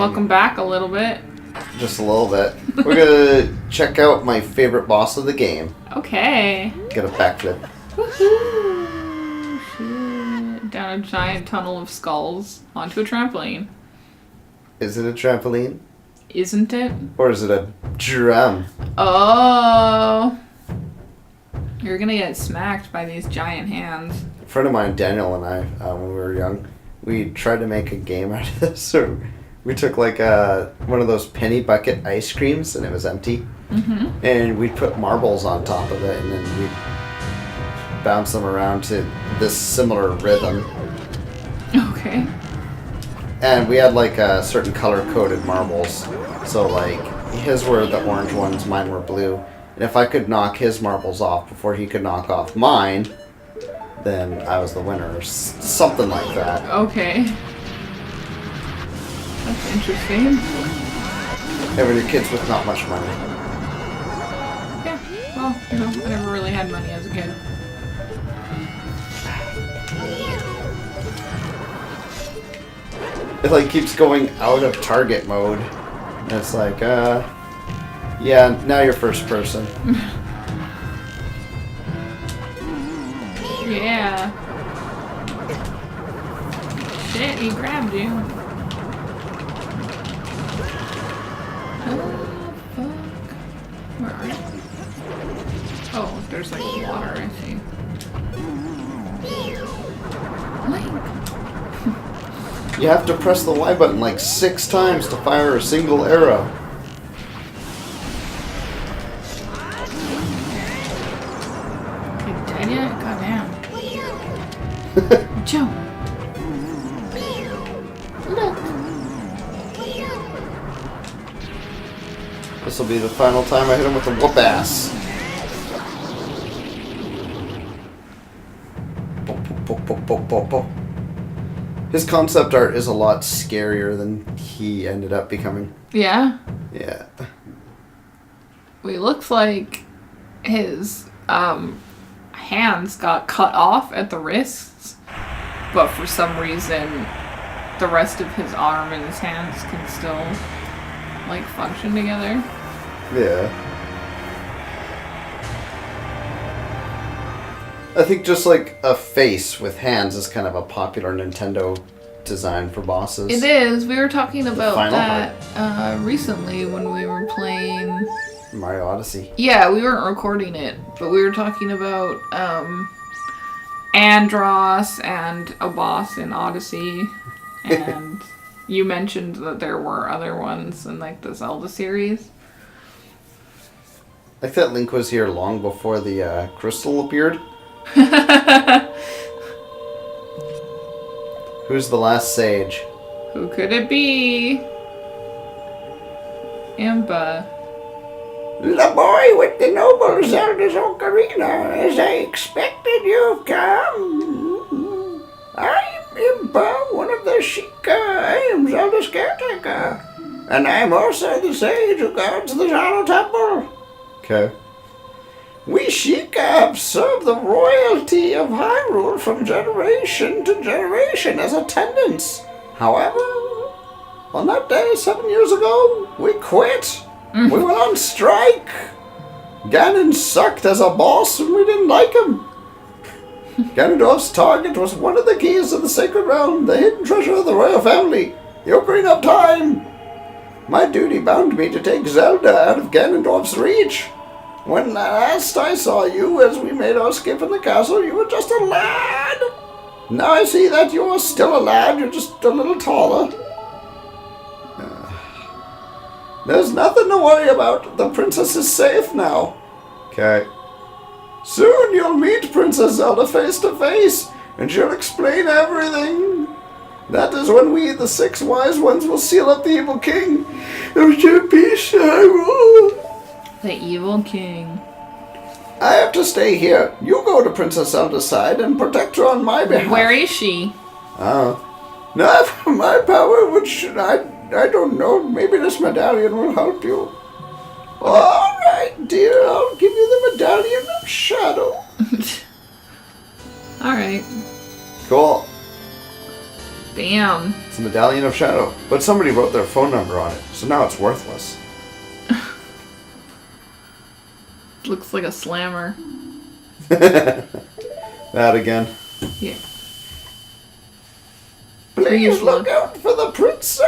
Welcome back a little bit. Just a little bit. We're gonna check out my favorite boss of the game. Okay. Get a backflip. Woohoo! Shit. Down a giant tunnel of skulls onto a trampoline. Is it a trampoline? Isn't it? Or is it a drum? Oh. You're gonna get smacked by these giant hands. A friend of mine, Daniel, and I, when we were young, we tried to make a game out of this. So we took like one of those penny bucket ice creams, and it was empty. Mm-hmm. And we'd put marbles on top of it, and then we'd bounce them around to this similar rhythm. Okay. And we had like certain color-coded marbles. So like his were the orange ones, mine were blue. And if I could knock his marbles off before he could knock off mine, then I was the winner, or something like that. Okay. That's interesting. And when you're kids with not much money. Yeah. Well, I never really had money as a kid. It like keeps going out of target mode. And it's like, yeah, now you're first person. Yeah. Shit, he grabbed you. Oh, fuck. Where are you? Oh, there's like water, I see. Link. You have to press the Y button like 6 times to fire a single arrow. You dead yet? Goddamn. Joe. Look. This will be the final time I hit him with a whoop ass. His concept art is a lot scarier than he ended up becoming. Yeah. Yeah. Well, he looks like his hands got cut off at the wrists, but for some reason the rest of his arm and his hands can still like function together. Yeah. I think just like a face with hands is kind of a popular Nintendo design for bosses. It is. We were talking about final that recently when we were playing Mario Odyssey. Yeah, we weren't recording it, but we were talking about Andros and a boss in Odyssey, and you mentioned that there were other ones in like the Zelda series. I thought Link was here long before the crystal appeared. Who's the last sage? Who could it be? Impa. The boy with the noble Zelda's Ocarina, as I expected you've come. I'm Impa, one of the Sheikah. I am Zelda's caretaker. And I'm also the sage who guards the Shadow Temple. Okay. We Sheikah have served the royalty of Hyrule from generation to generation as attendants. However, on that day 7 years ago, we quit. We went on strike. Ganon sucked as a boss and we didn't like him. Ganondorf's target was one of the keys of the Sacred Realm, the hidden treasure of the royal family, the Ocarina of Time. My duty bound me to take Zelda out of Ganondorf's reach. When last I saw you as we made our escape from the castle, you were just a lad. Now I see that you're still a lad, you're just a little taller. There's nothing to worry about. The princess is safe now. Okay. Soon you'll meet Princess Zelda face to face, and she'll explain everything. That is when we, the 6 wise ones, will seal up the evil king. There's your peace, I will. The evil king. I have to stay here. You go to Princess Zelda's side and protect her on my behalf. Where is she? Not for my power, which I don't know. Maybe this medallion will help you. All right, dear. I'll give you the medallion of shadow. All right. Cool. Damn. It's Medallion of Shadow. But somebody wrote their phone number on it, so now it's worthless. Looks like a slammer. That again. Yeah. Please look out for the princess!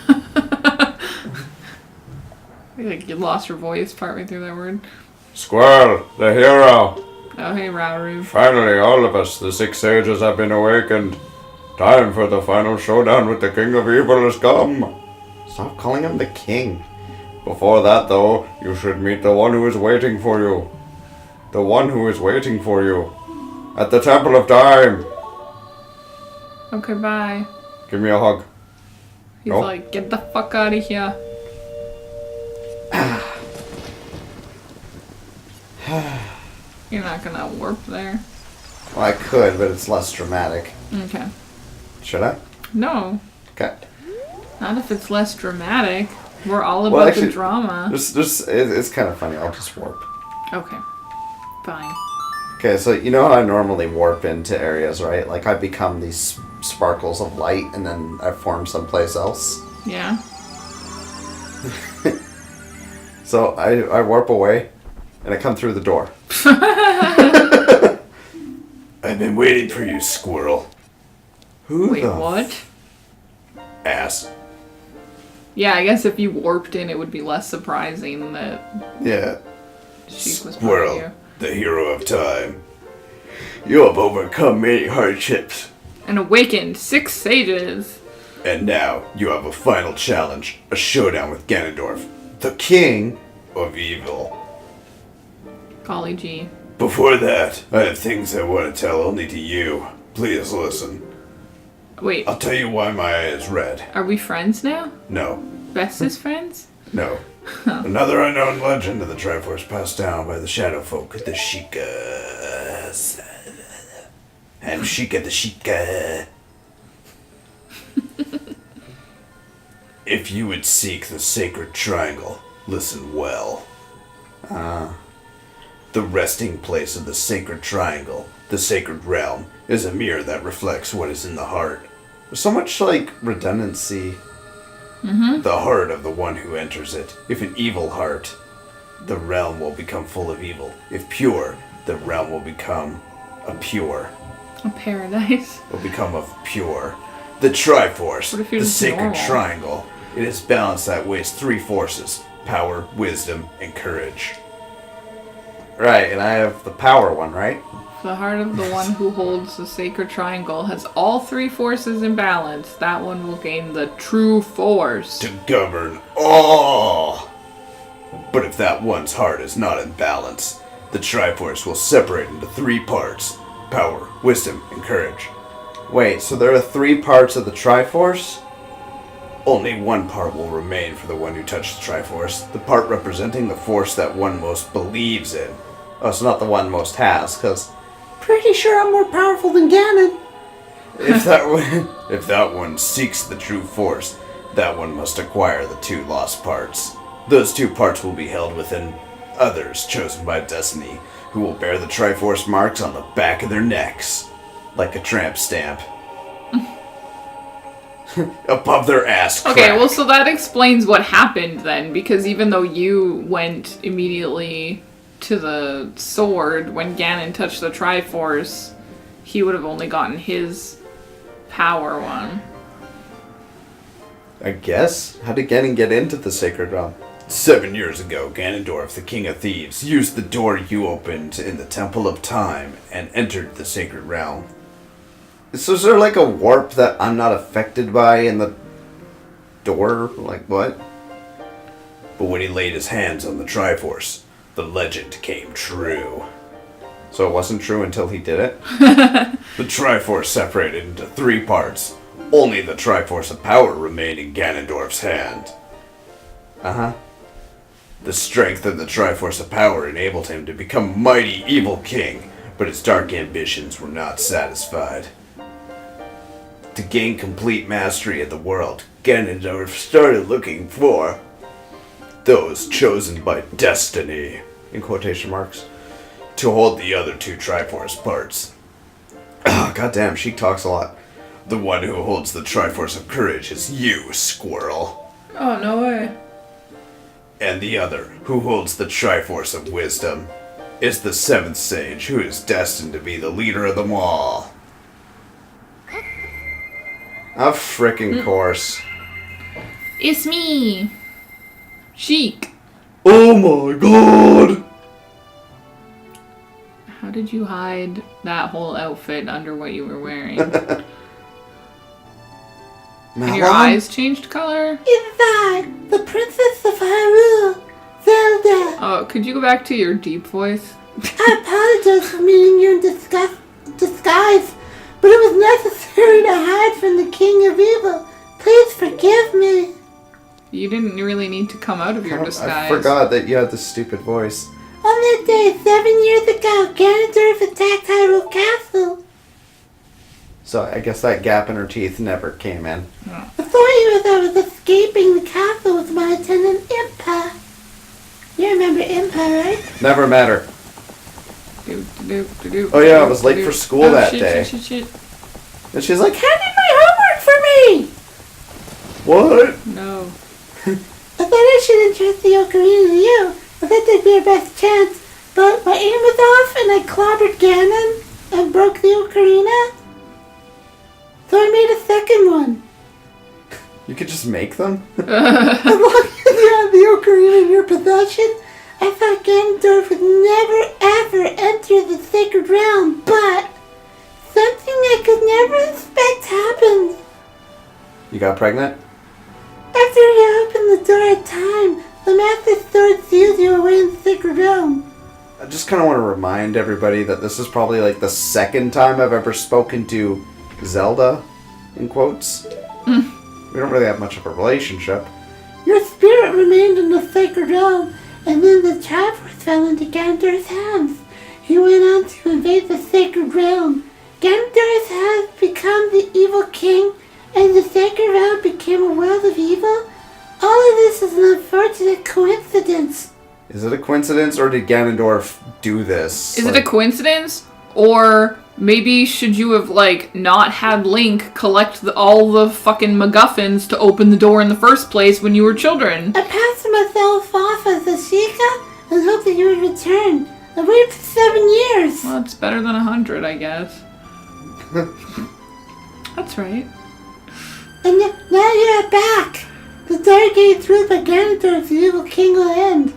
I feel like you lost your voice partway through that word. Squirrel, the hero! Oh, hey, Rauru. Finally, all of us, the 6 sages, have been awakened. Time for the final showdown with the King of Evil has come. Stop calling him the king. Before that, though, you should meet the one who is waiting for you. The one who is waiting for you. At the Temple of Time. Okay, bye. Give me a hug. He's like, get the fuck out of here. You're not gonna warp there. Well, I could, but it's less dramatic. Okay. Should I? No. Okay. Not if it's less dramatic. We're all about the drama. It's kind of funny. I'll just warp. Okay. Fine. Okay, so you know how I normally warp into areas, right? Like I become these sparkles of light and then I form someplace else. Yeah. So I warp away and I come through the door. I've been waiting for you, squirrel. Wait, what? Ass. Yeah, I guess if you warped in, it would be less surprising that Sheik was part of you. The hero of time. You have overcome many hardships. And awakened 6 sages. And now you have a final challenge. A showdown with Ganondorf, the king of evil. Golly gee. Before that, I have things I want to tell only to you. Please listen. Wait. I'll tell you why my eye is red. Are we friends now? No. Bestest friends? No. Another unknown legend of the Triforce passed down by the Shadow Folk, the Sheikahs. And Sheikah the Sheikah. If you would seek the sacred triangle, listen well. The resting place of the sacred triangle, the sacred realm, is a mirror that reflects what is in the heart. There's so much, redundancy. Mm-hmm. The heart of the one who enters it. If an evil heart, the realm will become full of evil. If pure, the realm will become a pure. A paradise. Will become of pure. The Triforce, what if you're the just sacred normal? triangle. It is balance that weighs 3 forces. Power, wisdom, and courage. Right, and I have the power one, right? The heart of the one who holds the sacred triangle has all 3 forces in balance. That one will gain the true force. To govern all. But if that one's heart is not in balance, the Triforce will separate into 3 parts. Power, wisdom, and courage. Wait, so there are 3 parts of the Triforce? Only one part will remain for the one who touched the Triforce. The part representing the force that one most believes in. Oh, it's not the one most has, because... Pretty sure I'm more powerful than Ganon. If that one seeks the true force, that one must acquire the 2 lost parts. Those 2 parts will be held within others chosen by destiny, who will bear the Triforce marks on the back of their necks, like a tramp stamp. Above their ass crack. Okay, well, so that explains what happened then, because even though you went immediately to the sword when Ganon touched the Triforce, he would have only gotten his power one. I guess? How did Ganon get into the Sacred Realm? 7 years ago, Ganondorf, the King of Thieves, used the door you opened in the Temple of Time and entered the Sacred Realm. So is there a warp that I'm not affected by in the door? What? But when he laid his hands on the Triforce, the legend came true. So it wasn't true until he did it? The Triforce separated into 3 parts. Only the Triforce of Power remained in Ganondorf's hand. Uh-huh. The strength of the Triforce of Power enabled him to become mighty evil king, but his dark ambitions were not satisfied. To gain complete mastery of the world, Ganondorf started looking for those chosen by destiny, in quotation marks, to hold the other 2 Triforce parts. Oh, goddamn, she talks a lot. The one who holds the Triforce of Courage is you, Squirrel. Oh, no way. And the other, who holds the Triforce of Wisdom, is the 7th Sage, who is destined to be the leader of them all. Of frickin' course. It's me. Sheik. Oh my god! How did you hide that whole outfit under what you were wearing? And your eyes changed color? It's I, the Princess of Hyrule, Zelda. Oh, could you go back to your deep voice? I apologize for meeting you in disguise, but it was necessary to hide from the King of Evil. Please forgive me. You didn't really need to come out of your disguise. I forgot that you had this stupid voice. On that day, 7 years ago, Ganondorf attacked Hyrule Castle. So I guess that gap in her teeth never came in. I thought you as I was escaping the castle with my attendant Impa. You remember Impa, right? Never met her. Oh yeah, I was late for school that day. Shit. And she's like, Hand in my homework for me! what? No. I thought I should entrust the Ocarina to you. I thought that'd be our best chance. But my aim was off and I clobbered Ganon and broke the Ocarina. So I made a second one. You could just make them? As long as you have the Ocarina in your possession, I thought Ganondorf would never ever enter the sacred realm, but something I could never expect happened. You got pregnant? After you opened the door at time, the Master Sword seals you away in the sacred realm. I just kind of want to remind everybody that this is probably like the second time I've ever spoken to Zelda, in quotes. We don't really have much of a relationship. Your spirit remained in the sacred realm, and then the Triforce fell into Ganondorf's hands. He went on to invade the sacred realm. Ganondorf has become the evil king, and the sacred realm became a world of evil. All of this is an unfortunate coincidence. Is it a coincidence, or did Ganondorf do this? Is it a coincidence? Or maybe should you have, not had Link collect all the fucking MacGuffins to open the door in the first place when you were children? I passed myself off as a Sheikah and hoped that you would return. I waited for 7 years. Well, it's better than 100, I guess. That's right. And now you're back. The Dark Gates ruled by Ganondorf, the evil king, will end.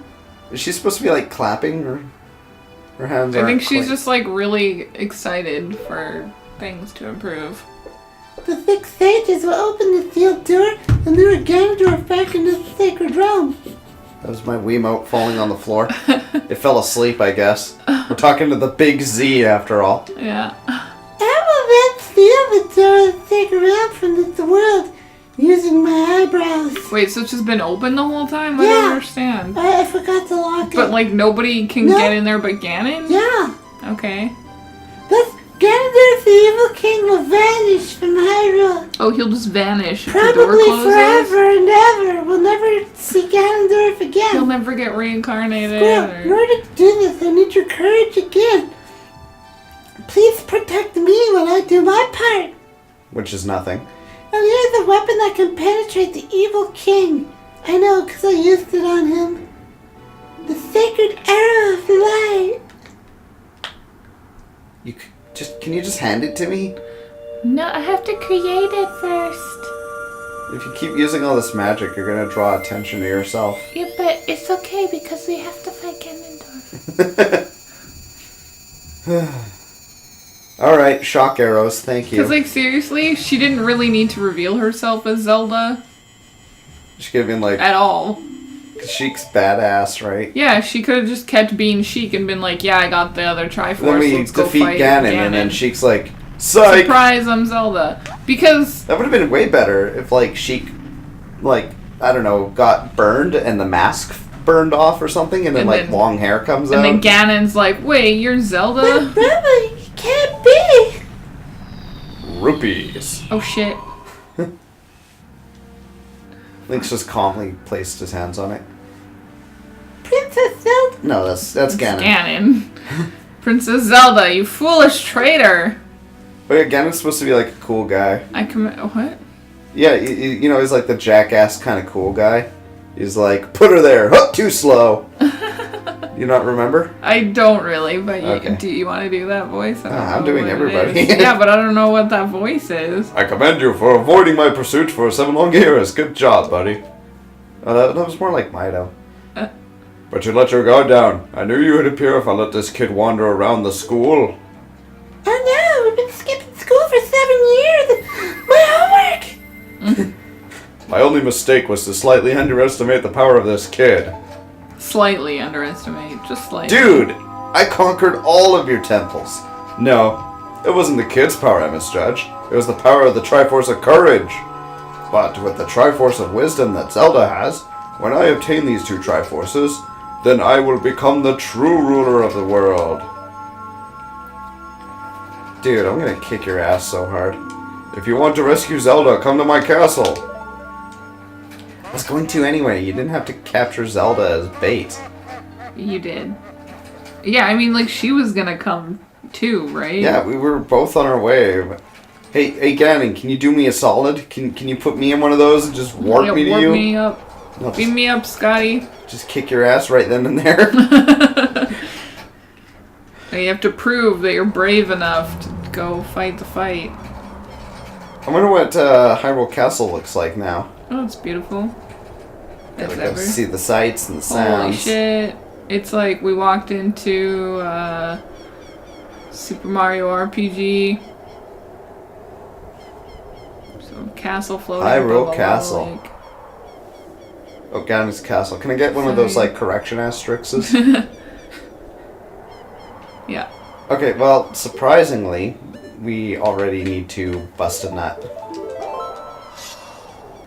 Is she supposed to be clapping, or her hands? I think she's just really excited for things to improve. The 6 sages will open the sealed door and lure Ganondorf back into the sacred realm. That was my Wiimote falling on the floor. It fell asleep, I guess. We're talking to the big Z after all. Yeah. I will then seal the door of the sacred realm from this world using my eyebrows. Wait, so it's just been open the whole time? I Yeah. don't understand. I forgot to lock it. But nobody can No. get in there but Ganon? Yeah. Okay. Thus, Ganondorf, the evil king, will vanish from Hyrule. Oh, he'll just vanish if the door Probably closes? forever and ever. We'll never see Ganondorf again. He'll never get reincarnated? Squirrel, in Or... order to do this, I need your courage again. Please protect me when I do my part. Which is nothing. And here's a weapon that can penetrate the evil king. I know, because I used it on him. The sacred arrow of light. Can you just hand it to me? No, I have to create it first. If you keep using all this magic, you're gonna draw attention to yourself. Yeah, but it's okay because we have to fight Ganondorf. Alright, shock arrows, thank you. Because, seriously, she didn't really need to reveal herself as Zelda She could have been at all. Sheik's badass, right? Yeah, she could have just kept being Sheik and been like, yeah, I got the other Triforce, Then we let's go defeat fight Ganon, and then Sheik's like, psych! Surprise, I'm Zelda. Because... That would have been way better if, Sheik, I don't know, got burned and the mask burned off or something, and then, long hair comes out. And then Ganon's like, wait, you're Zelda? My brother, you can't be. Rupees. Oh, shit. Link's just calmly placed his hands on it. Princess Zelda. No, that's Ganon. Ganon. Princess Zelda, you foolish traitor. Oh yeah, Ganon's supposed to be like a cool guy. What? Yeah, you know, he's like the jackass kind of cool guy. He's like, put her there, huh, too slow. You not remember? I don't really, but Okay. do you want to do that voice? I don't I'm know doing what it everybody. is. Yeah, but I don't know what that voice is. I commend you for avoiding my pursuit for 7 long years. Good job, buddy. That was more like Mido. But you let your guard down. I knew you would appear if I let this kid wander around the school. Oh no, we've been skipping school for 7 years. My homework. My only mistake was to slightly underestimate the power of this kid. Slightly underestimate, just slightly. Dude, I conquered all of your temples. No, it wasn't the kid's power I misjudged. It was the power of the Triforce of Courage. But with the Triforce of Wisdom that Zelda has, when I obtain these 2 Triforces, then I will become the true ruler of the world. Dude, I'm gonna kick your ass so hard. If you want to rescue Zelda, come to my castle. I was going to anyway. You didn't have to capture Zelda as bait. You did. Yeah, I mean, like, she was gonna come too, right? Yeah, we were both on our way. Hey, Ganon, can you do me a solid? Can you put me in one of those and just warp me to warp you? me up. No, Beam me up, Scotty. just kick your ass right then and there. You have to prove that you're brave enough to go fight the fight. I wonder what Hyrule Castle looks like now. Oh, it's beautiful. As Gotta go ever. see the sights and the sounds. Holy shit. It's like we walked into Super Mario RPG. Some castle floating Hyrule above a Castle. lake. Oh, Ganon's Castle. Can I get one of those, like, correction asterisks? Yeah. Okay, well, surprisingly, we already need to bust a nut.